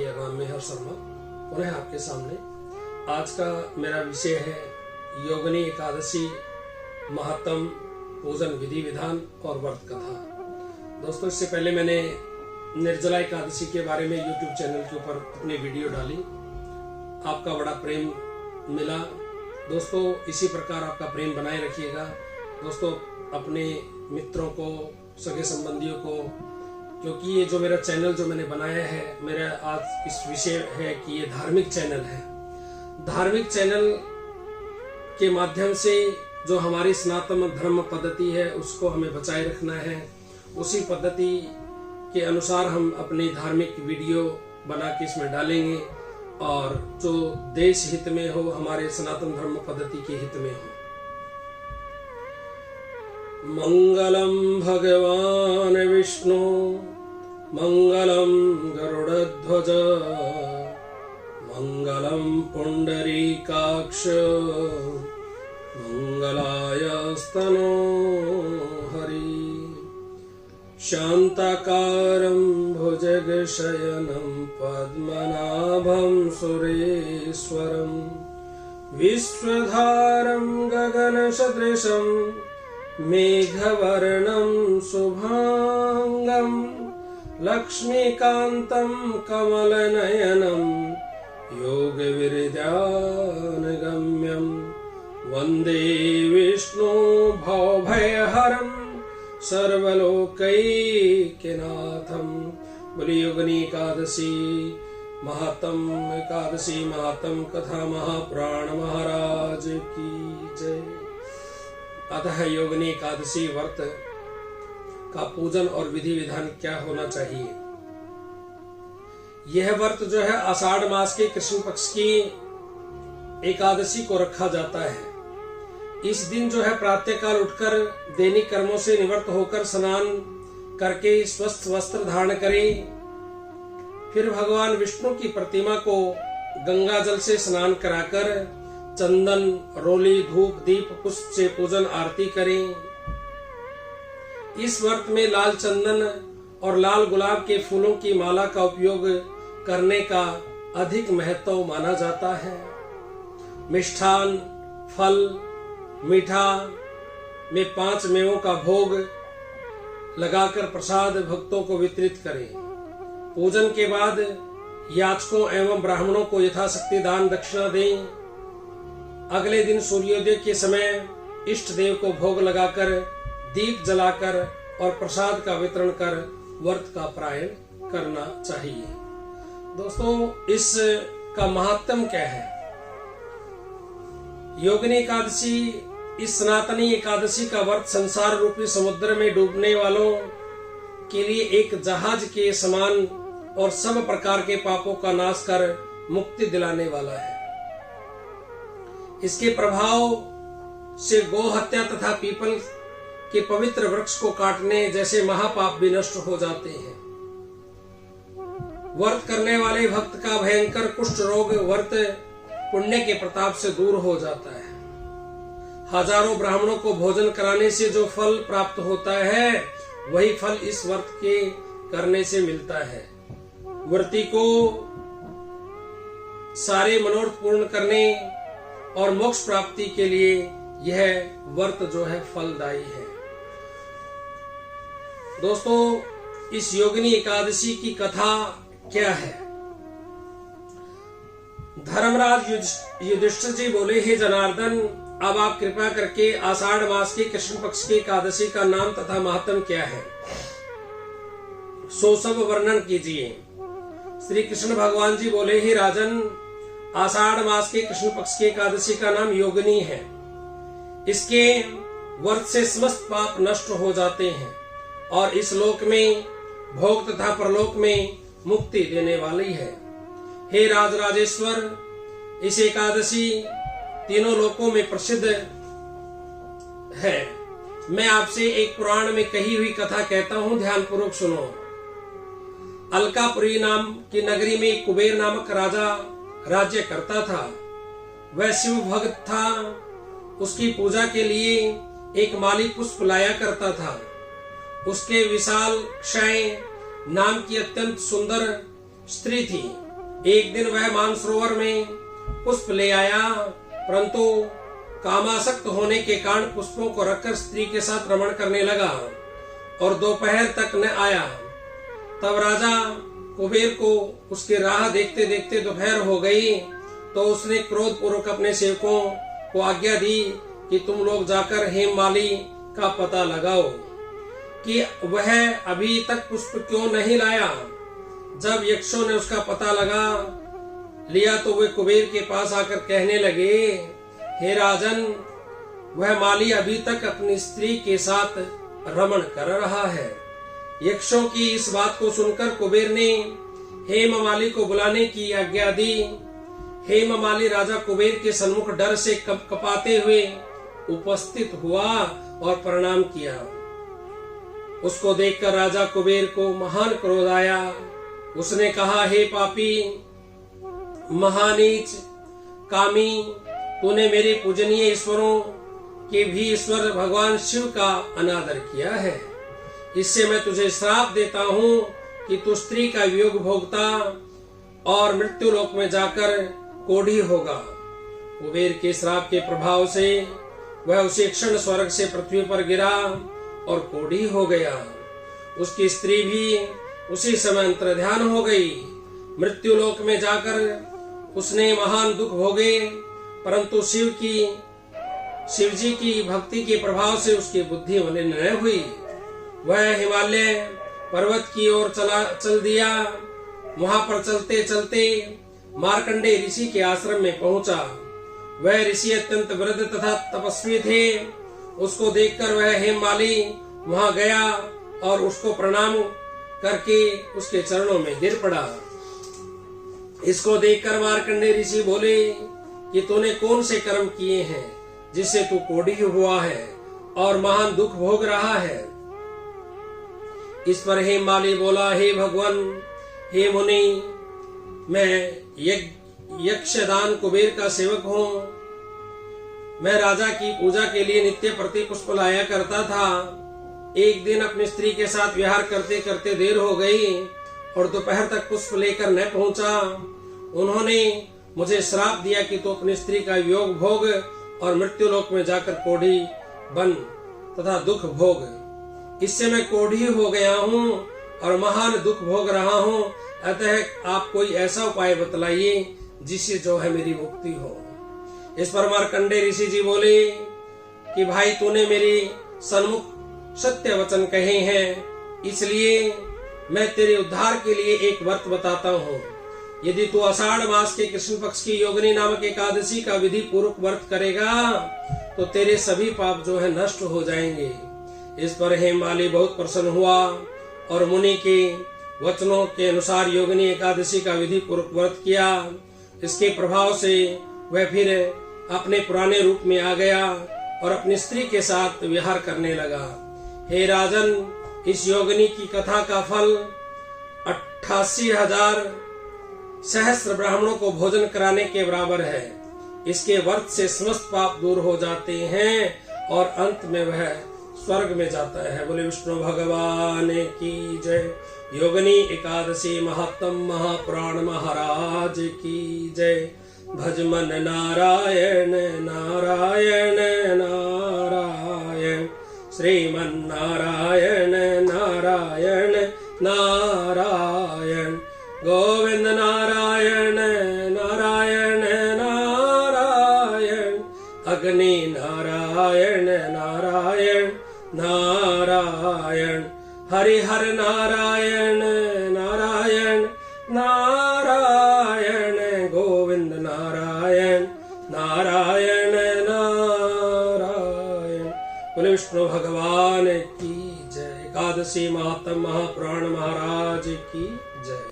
राम मेहर शर्मा पुनः आपके सामने। आज का मेरा विषय है योगिनी एकादशी महात्म, पूजन विधि विधान और व्रत कथा। दोस्तों, इससे पहले मैंने निर्जला एकादशी के बारे में YouTube चैनल के ऊपर अपनी वीडियो डाली। आपका बड़ा प्रेम मिला। दोस्तों, इसी प्रकार आपका प्रेम बनाए रखिएगा। दोस्तों, अपने मित्रों को, सगे संबंधियों को, क्योंकि ये जो मेरा चैनल जो मैंने बनाया है, मेरा आज इस विषय है कि ये धार्मिक चैनल है। धार्मिक चैनल के माध्यम से जो हमारी सनातन धर्म पद्धति है उसको हमें बचाए रखना है। उसी पद्धति के अनुसार हम अपनी धार्मिक वीडियो बना के इसमें डालेंगे और जो देश हित में हो, हमारे सनातन धर्म पद्धति के हित में हो। मंगलम भगवान विष्णु मंगलम गरुड़ध्वज मंगलम पुंडरीकाक्ष मंगलाय स्तनो हरि। शांताकारं भुजगशयनं पद्मनाभं सुरेश्वरं विश्वधारं गगनसदृशं मेघवर्णं शुभांगं लक्ष्मीकान्तं कमलनयनं योगविद्यानगम्यं वन्दे विष्णु भवभयहरं सर्वलोकैकनाथं। बोलिए योगिनी एकादशी महात्म कथा महापुराण महाराज की जय। अतः योगिनी एकादशी व्रत का पूजन और विधि विधान क्या होना चाहिए। यह व्रत जो है आषाढ़ मास के कृष्ण पक्ष की एकादशी को रखा जाता है। इस दिन जो है प्रातःकाल उठकर दैनिक कर्मों से निवृत्त होकर स्नान करके स्वस्थ वस्त्र धारण करें। फिर भगवान विष्णु की प्रतिमा को गंगा जल से स्नान कराकर चंदन, रोली, धूप, दीप, पुष्प से पूजन आरती करें। इस व्रत में लाल चंदन और लाल गुलाब के फूलों की माला का उपयोग करने का अधिक महत्व माना जाता है। मिष्ठान, फल, मीठा में 5 मेवों का भोग लगाकर प्रसाद भक्तों को वितरित करें। पूजन के बाद याचकों एवं ब्राह्मणों को यथाशक्ति दान दक्षिणा दें। अगले दिन सूर्योदय के समय इष्ट देव को भोग लगाकर, दीप जलाकर और प्रसाद का वितरण कर व्रत का पारायण करना चाहिए। दोस्तों, इस का महात्म क्या है? योगिनी एकादशी, इस सनातनी एकादशी का व्रत संसार रूपी समुद्र में डूबने वालों के लिए एक जहाज के समान और सब प्रकार के पापों का नाश कर मुक्ति दिलाने वाला है। इसके प्रभाव से गो हत्या तथा पीपल के पवित्र वृक्ष को काटने जैसे महापाप भी नष्ट हो जाते हैं। व्रत करने वाले भक्त का भयंकर कुष्ठ रोग व्रत पुण्य के प्रताप से दूर हो जाता है। हजारों ब्राह्मणों को भोजन कराने से जो फल प्राप्त होता है, वही फल इस व्रत के करने से मिलता है। व्रती को सारे मनोरथ पूर्ण करने और मोक्ष प्राप्ति के लिए यह व्रत जो है फलदायी है। दोस्तों, इस योगिनी एकादशी की कथा क्या है? धर्मराज युधिष्ठिर जी बोले, हे जनार्दन, अब आप कृपा करके आषाढ़ मास के कृष्ण पक्ष की एकादशी का नाम तथा महात्म क्या है, सो सब वर्णन कीजिए। श्री कृष्ण भगवान जी बोले, हे राजन, आषाढ़ मास के कृष्ण पक्ष की एकादशी का नाम योगिनी है। इसके व्रत से समस्त पाप नष्ट हो जाते हैं और इस लोक में भोग तथा परलोक में मुक्ति देने वाली है। हे राजराजेश्वर, इस एकादशी तीनों लोकों में प्रसिद्ध है। मैं आपसे एक पुराण में कही हुई कथा कहता हूँ, ध्यान पूर्वक सुनो। अलकापुरी नाम की नगरी में कुबेर नामक राजा राज्य करता था। वह शिव भक्त था। उसकी पूजा के लिए एक माली पुष्प लाया करता था। उसके विशाल क्षय नाम की अत्यंत सुंदर स्त्री थी। एक दिन वह मानसरोवर में पुष्प ले आया, परंतु कामासक्त होने के कारण पुष्पों को रखकर स्त्री के साथ रमण करने लगा और दोपहर तक न आया। तब राजा कुबेर को उसकी राह देखते देखते दोपहर हो गई, तो उसने क्रोध पूर्वक अपने सेवकों को आज्ञा दी कि तुम लोग जाकर हेममाली का पता लगाओ कि वह अभी तक पुष्प क्यों नहीं लाया। जब यक्षों ने उसका पता लगा लिया तो वे कुबेर के पास आकर कहने लगे, हे राजन, वह माली अभी तक अपनी स्त्री के साथ रमण कर रहा है। यक्षों की इस बात को सुनकर कुबेर ने हेममाली को बुलाने की आज्ञा दी। हेममाली राजा कुबेर के सन्मुख डर से कपाते हुए उपस्थित हुआ और प्रणाम किया। उसको देखकर राजा कुबेर को महान क्रोध आया। उसने कहा, हे पापी, महानीच, कामी, तूने मेरे पूजनीय ईश्वरों के भी ईश्वर भगवान शिव का अनादर किया है। इससे मैं तुझे श्राप देता हूँ कि तू स्त्री का वियोग भोगता और मृत्यु लोक में जाकर कोढ़ी होगा। कुबेर के श्राप के प्रभाव से वह उसी क्षण स्वर्ग से पृथ्वी पर गिरा और कोढ़ी हो गया। उसकी स्त्री भी उसी समय अंतर्ध्यान हो गई। मृत्यु लोक में जाकर उसने महान दुख भोगे, परंतु शिव जी की भक्ति के प्रभाव से उसकी बुद्धि मलिन न हुई। वह हिमालय पर्वत की ओर चल दिया। वहां पर चलते चलते मार्कंडेय ऋषि के आश्रम में पहुंचा। वह ऋषि अत्यंत वृद्ध तथा तपस्वी थे। उसको देखकर वह हेममाली वहां गया और उसको प्रणाम करके उसके चरणों में गिर पड़ा। इसको देखकर मार्कंडेय ऋषि बोले कि तूने कौन से कर्म किए हैं जिससे तू कोढ़ी हुआ है और महान दुख भोग रहा है। इस पर हेममाली बोला, हे भगवान, हे मुनि, मैं यक्षदान कुबेर का सेवक हूँ। मैं राजा की पूजा के लिए नित्य प्रति पुष्प लाया करता था। एक दिन अपनी स्त्री के साथ विहार करते करते देर हो गई और दोपहर तक पुष्प लेकर न पहुंचा। उन्होंने मुझे श्राप दिया कि तू अपनी स्त्री का वियोग भोग और मृत्यु लोक में जाकर कोढ़ी बन तथा दुख भोग। इससे मैं कोढ़ी हो गया हूँ और महान दुख भोग रहा हूँ। अतः आप कोई ऐसा उपाय बतलाइए जिससे जो है मेरी मुक्ति हो। इस पर मार्कंडेय ऋषि जी बोले कि भाई, तूने मेरे सन्मुख सत्य वचन कहे हैं, इसलिए मैं तेरे उद्धार के लिए एक व्रत बताता हूँ। यदि तू आषाढ़ मास के कृष्ण पक्ष की योगिनी नामक एकादशी का विधि पूर्वक व्रत करेगा तो तेरे सभी पाप जो है नष्ट हो जाएंगे। इस पर हेममाली बहुत प्रसन्न हुआ और मुनि के वचनों के अनुसार योगिनी एकादशी का विधि पूर्वक व्रत किया। इसके प्रभाव से वह फिर अपने पुराने रूप में आ गया और अपनी स्त्री के साथ विहार करने लगा। हे राजन, इस योगिनी की कथा का फल 88,000 सहस्त्र ब्राह्मणों को भोजन कराने के बराबर है। इसके व्रत से समस्त पाप दूर हो जाते हैं और अंत में वह स्वर्ग में जाता है। बोले विष्णु भगवान की जय। योगिनी एकादशी महात्म महापुराण महाराज की जय। भज मन नारायण नारायण नारायण, श्रीमन नारायण नारायण नारायण, गोविंद नारायण नारायण नारायण, अग्नि नारायण नारायण नारायण, हरिहर नारायण नारायण नारायण, गोविंद नारायण नारायण नारायण। बोले विष्णु भगवान की जय। एकादशी महात्म महापुराण महाराज की जय।